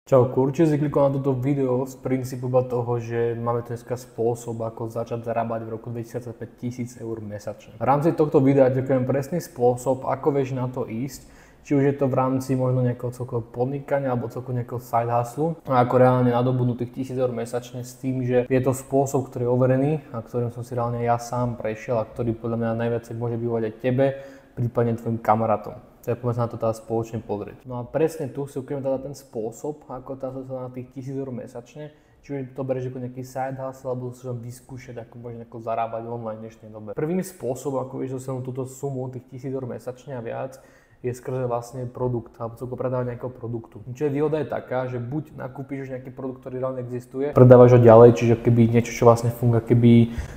Čauko, určite si klikol na toto video z princípu toho, že máme dneska spôsob, ako začať zarábať v roku 2025 000 eur mesačne. V rámci tohto videa ďakujem presný spôsob, ako vieš na to ísť, či už je to v rámci možno nejakého celkového podnikania alebo celkového nejakého side hustlu a ako reálne nadobudnúť tých 1000 eur mesačne s tým, že je to spôsob, ktorý je overený a ktorým som si reálne ja sám prešiel a ktorý podľa mňa najviac môže vyhovať aj tebe, prípadne tvojim kamarátom. Tak poďme sa na to teda spoločne pozrieť. No a presne tu si ukážem teda ten spôsob, ako tá sa na tých 1000 eur mesačne, či už to berieš ako nejaký side hustle, alebo si tam vyskúšať, ako môžeš zarábať online v dnešnej dobe. Prvým spôsobom, ako vieš dosiahnuť túto sumu tých 1000 eur mesačne a viac, je skrze vlastne produkt, alebo celkovo predávanie nejakého produktu. Čo je výhoda je taká, že buď nakúpiš už nejaký produkt, ktorý reálne existuje, predávaš ho ďalej, čiže keby niečo, čo vlastne funguje, keby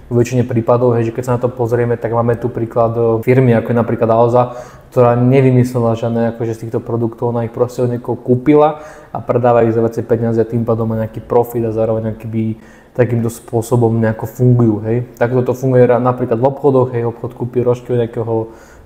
vo väčšine prípadov, že keď sa na to pozrieme, tak máme tu príklad firmy, ako je napríklad Alza, ktorá nevymyslela žiadne z týchto produktov, ona ich proste od niekoho kúpila a predáva ich za viacej peniaze a tým pádom má nejaký profit a zároveň takýmto spôsobom nejako fungujú, hej. Takto to funguje napríklad v obchodoch, hej, obchod kúpi rožky od nejakého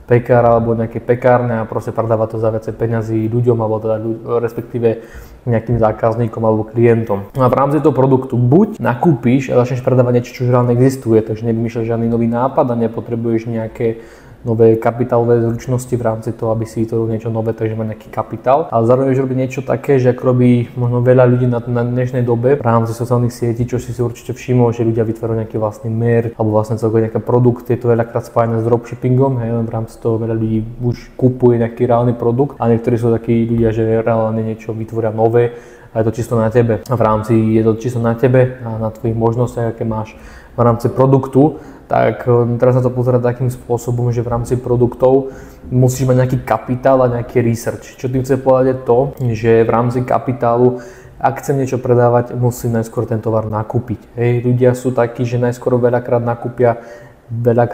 pekára alebo nejaké pekárne a proste predáva to za viacej peňazí ľuďom alebo teda respektíve nejakým zákazníkom alebo klientom. No a v rámci toho produktu buď nakúpiš a začneš predávať niečo, čo už reálne existuje, takže nevymýšľaš žiadny nový nápad a nepotrebuješ nejaké nové kapitálové zručnosti v rámci toho, aby si vytvoril niečo nové, takže má nejaký kapitál. Ale zároveň už robiť niečo také, že ako robí možno veľa ľudí na dnešnej dobe v rámci sociálnych sietí, čo si určite všimol, že ľudia vytvárajú nejaký vlastný merch alebo vlastne celkovo nejaký produkt, je to veľakrát spájane s dropshippingom, hej, len v rámci toho veľa ľudí už kupuje nejaký reálny produkt a niektorí sú takí ľudia, že reálne niečo vytvoria nové a je to čisto na tebe. A v rámci je to čisto na tebe a na tvojich možnostiach, aké máš v rámci produktu, tak teraz sa to pozerať takým spôsobom, že v rámci produktov musíš mať nejaký kapitál a nejaký research. Čo tým chce povedať je to, že v rámci kapitálu, ak chcem niečo predávať, musím najskôr ten tovar nakúpiť. Hej, ľudia sú takí, že najskôr veľakrát nakúpia veľa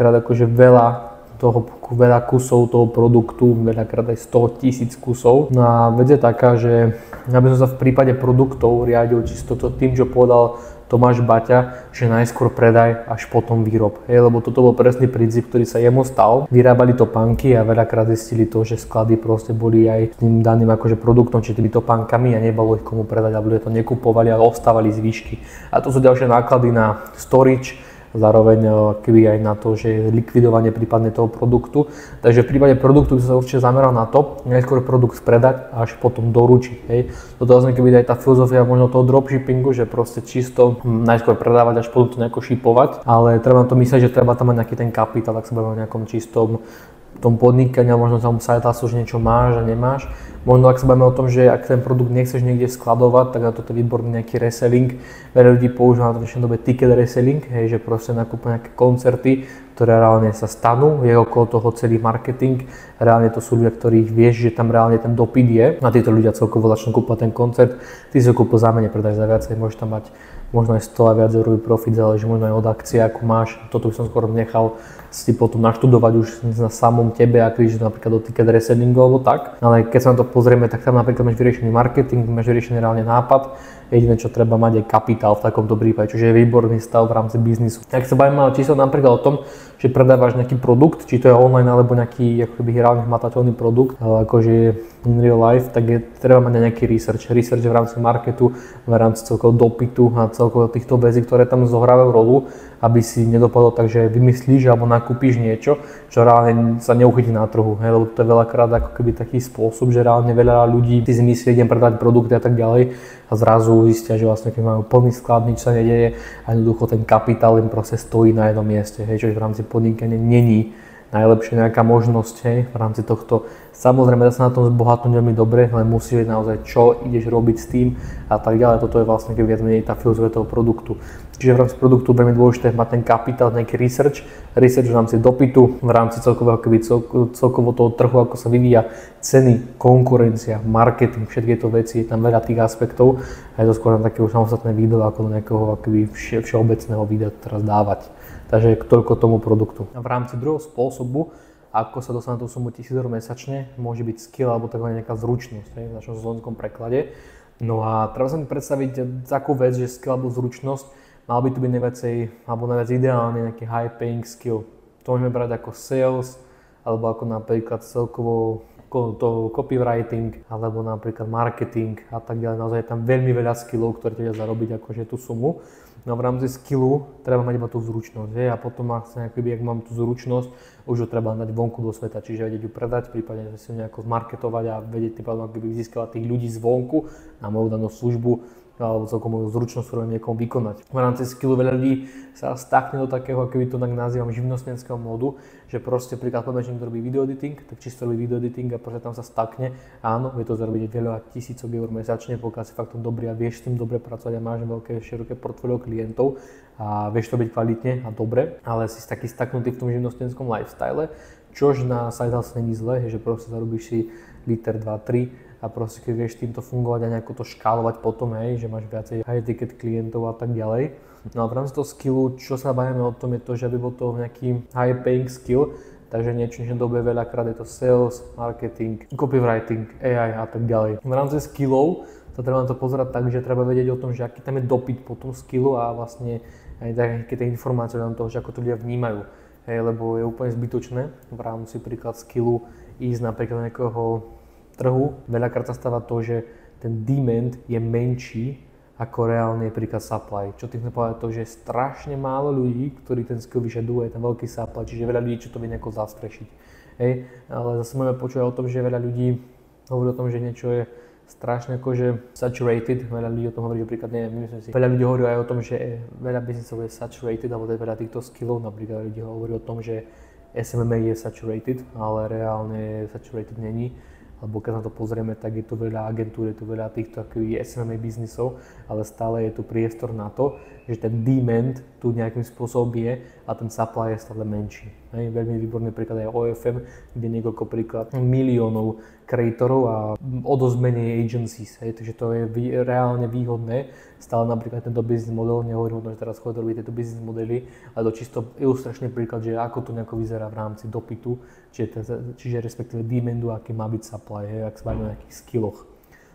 kusov toho produktu, veľakrát aj 100 000 kusov. No a vec je taká, že aby som sa v prípade produktov riadil čisto to tým, čo povedal Tomáš Baťa, že najskôr predaj, až potom výrob. Hej, lebo toto bol presný princíp, ktorý sa jemu stal. Vyrábali topánky a veľakrát zistili to, že sklady proste boli aj tým daným produktom, či tými topánkami a nebolo ich komu predať, alebo ľudia to nekupovali, ale ostávali zvyšky. A to sú ďalšie náklady na storage, zároveň aj na to, že je likvidovanie prípadne toho produktu. Takže v prípade produktu by sa určite zameral na to, najskôr produkt predať a až potom doručiť. Hej. Toto vlastne aj tá filozofia možno toho dropshippingu, že proste čisto najskôr predávať až potom to nejako šipovať, ale treba na to myslieť, že treba tam mať nejaký ten kapitál, ak sa bavíme o nejakom čistom tom podnikaní, možno tam side hustle, že niečo máš a nemáš. Možno ak sa bavíme o tom, že ak ten produkt nechceš niekde skladovať, tak na toto je výborný nejaký reselling. Veľa ľudí používa na to v dnešnej dobe ticket reselling, hej, že proste nakúpia nejaké koncerty, ktoré reálne sa stanú, je okolo toho celý marketing. Reálne to sú ľudia, ktorých vieš, že tam reálne ten dopyt je a títo ľudia celkovo začnú kúpať ten koncert. Ty si ho kúpil za menej, predáš za viacej, môžeš tam mať možno aj 100 a viac eurový profit, záleží možno aj od akcie, ako máš. Toto by som skôr nechal si potom naštudovať už na samom tebe, ak vidíš napríklad do ticket resellingu alebo tak. Ale keď sa na to pozrieme, tak tam napríklad máš vyriešený marketing, máš vyriešený reálne nápad. Jediné, čo treba mať, je kapitál v takomto prípade, čiže je výborný stav v rámci biznisu. Ak sa bavíme číslo napríklad o tom, že predávaš nejaký produkt, či to je online alebo nejaký reálne hmatateľný produkt, akože in real life, tak treba mať nejaký research v rámci marketu, v rámci celkového dopytu a celkovo týchto vecí, ktoré tam zohrávajú rolu, aby si nedopadlo tak, že vymyslíš alebo nakúpiš niečo, čo reálne sa neuchytí na trhu, hej, lebo to je veľakrát taký spôsob, že reálne veľa ľudí si myslí, idem predať produkty a tak ďalej a zrazu zistia, že vlastne keď majú plný sklad, nič sa nedeje a jednoducho ten kapitál im proste stojí na jednom mieste, hej, čo v rámci podnikania není najlepšia nejaká možnosť, hej, v rámci tohto. Samozrejme, dá sa na tom zbohatnúť veľmi dobre, len musíš vedieť naozaj, čo ideš robiť s tým a tak ďalej. Toto je vlastne viac menej tá filozofia toho produktu. Čiže v rámci produktu veľmi dôležité mať ten kapitál, nejaký research v rámci dopytu, v rámci celkovo toho trhu, ako sa vyvíja ceny, konkurencia, marketing, všetky tieto veci, je tam veľa tých aspektov a je to skôr na také už samostatné video, ako do nejakého všeobecného videa teraz dávať. Takže toľko tomu produktu. A v rámci druhého spôsobu, ako sa dostane na tú sumu 1000 eur mesačne, môže byť skill alebo takzvaná nejaká zručnosť, v našom slovenskom preklade. No a treba sa mi predstaviť takú vec, že skill alebo zručnosť mal by tu byť najviac ideálne nejaký high paying skill. To môžeme brať ako sales, alebo ako napríklad celkovo to copywriting, alebo napríklad marketing a tak ďalej. Naozaj je tam veľmi veľa skillov, ktoré treba zarobiť akože tú sumu. No v rámci skillu treba mať iba tú zručnosť, a potom ak mám tú zručnosť, už ho treba dať vonku do sveta, čiže vedieť ju predať, prípadne si ju nejako zmarketovať a vedieť získavať tých ľudí zvonku na moju danú službu alebo celkom moju zručnosť, ktorú viem niekomu vykonať. V rámci skillu veľa ľudí sa stakne do takého, ako by to tak nazývam, živnostenského módu, že proste príklad poviem, že niekto robí video editing, tak čisto robí video editing a proste tam sa stakne. Áno, vie to zarobiť veľa tisícok eur mesačne, pokiaľ si fakt dobrý a vieš s tým dobre pracovať a máš veľké, široké portfólio klientov a vieš to byť kvalitne a dobre, ale si taký staknutý v tom živnostenskom lifestyle, čož na side hustle není zle, že proste zarobíš si liter 2-3 a proste keď vieš týmto fungovať a nejako to škálovať potom, že máš viacej high ticket klientov a tak ďalej. No a v rámci toho skillu, čo sa bavíme o tom, je to, že aby bol to nejaký high paying skill, takže niečo, že dobe veľakrát je to sales, marketing, copywriting, AI a tak ďalej. V rámci skillov sa treba na to pozerať tak, že treba vedieť o tom, že aký tam je dopyt po tom skillu a vlastne aj také tie informácie o toho, že ako to ľudia vnímajú. Lebo je úplne zbytočné v rámci príklad skillu ísť napríklad do nejakého trhu. Veľakrát sa stáva to, že ten demand je menší ako reálne je príklad supply. Čo tým chcem povedať to, že je strašne málo ľudí, ktorí ten skill vyžadujú, je ten veľký supply, čiže veľa ľudí, čo to vie nejako zastrešiť. Ale zase môžeme počuť o tom, že veľa ľudí hovorí o tom, že niečo je strašne akože saturated, veľa ľudí o tom hovorí, že príklad neviem, myslím si, veľa ľudí hovorí aj o tom, že veľa biznisov je saturated, alebo to je veľa týchto skillov, napríklad ľudí hovorí o tom, že SMMA je saturated, ale reálne saturated není. Lebo keď na to pozrieme, tak je tu veľa agentúr, je tu veľa týchto SMMA biznisov, ale stále je tu priestor na to, že ten demand tu nejakým spôsobom je a ten supply je stále menší. Veľmi výborný príklad je OFM, kde je niekoľko príklad miliónov kreatorov a o dosť menej agencies. Takže to je reálne výhodné. Stále napríklad tento business model, nehovorím o tom, že teraz chodí robiť tieto business modely, ale to čisto ilustračný príklad, že ako to nejako vyzerá v rámci dopytu, čiže respektíve demandu, aký má byť supply, ak sa bavíme o nejakých skilloch.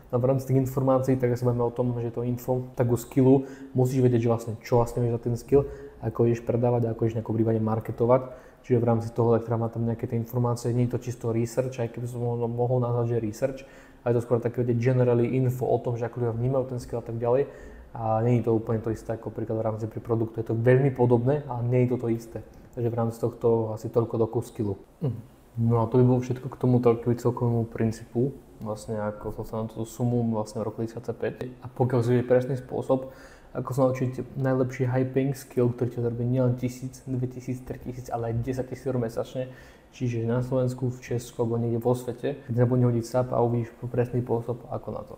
No v rámci tých informácií, tak sa bavíme o tom, že to info, tak o skillu musíš vedieť, že vlastne, čo vlastne vieš za ten skill, ako ideš predávať, ako ideš nejako prípadne marketovať. Čiže v rámci toho, tak treba mať tam nejaké tie informácie, nie je to čisto research, aj keby som mohol nazvať, že research, ale to skôr také generally info o tom, že ako ľudia vnímajú ten skill a tak ďalej. A nie je to úplne to isté ako príklad v rámci pri produktu, je to veľmi podobné, ale nie je to isté. Takže v rámci tohto asi toľko do skillu. No a to by bolo všetko k tomu celkovému princípu, vlastne ako som sa na tú sumu vlastne v roku 2005. A pokiaľ si je presný spôsob, ako sa naučiť najlepší high paying skill, ktorý ťa zarobí nielen 1000, 2000, 3000, ale aj 10 000 eur mesačne, čiže na Slovensku, v Česku alebo niekde vo svete, keď sa bude hodiť SAP a uvidíš presný spôsob ako na to.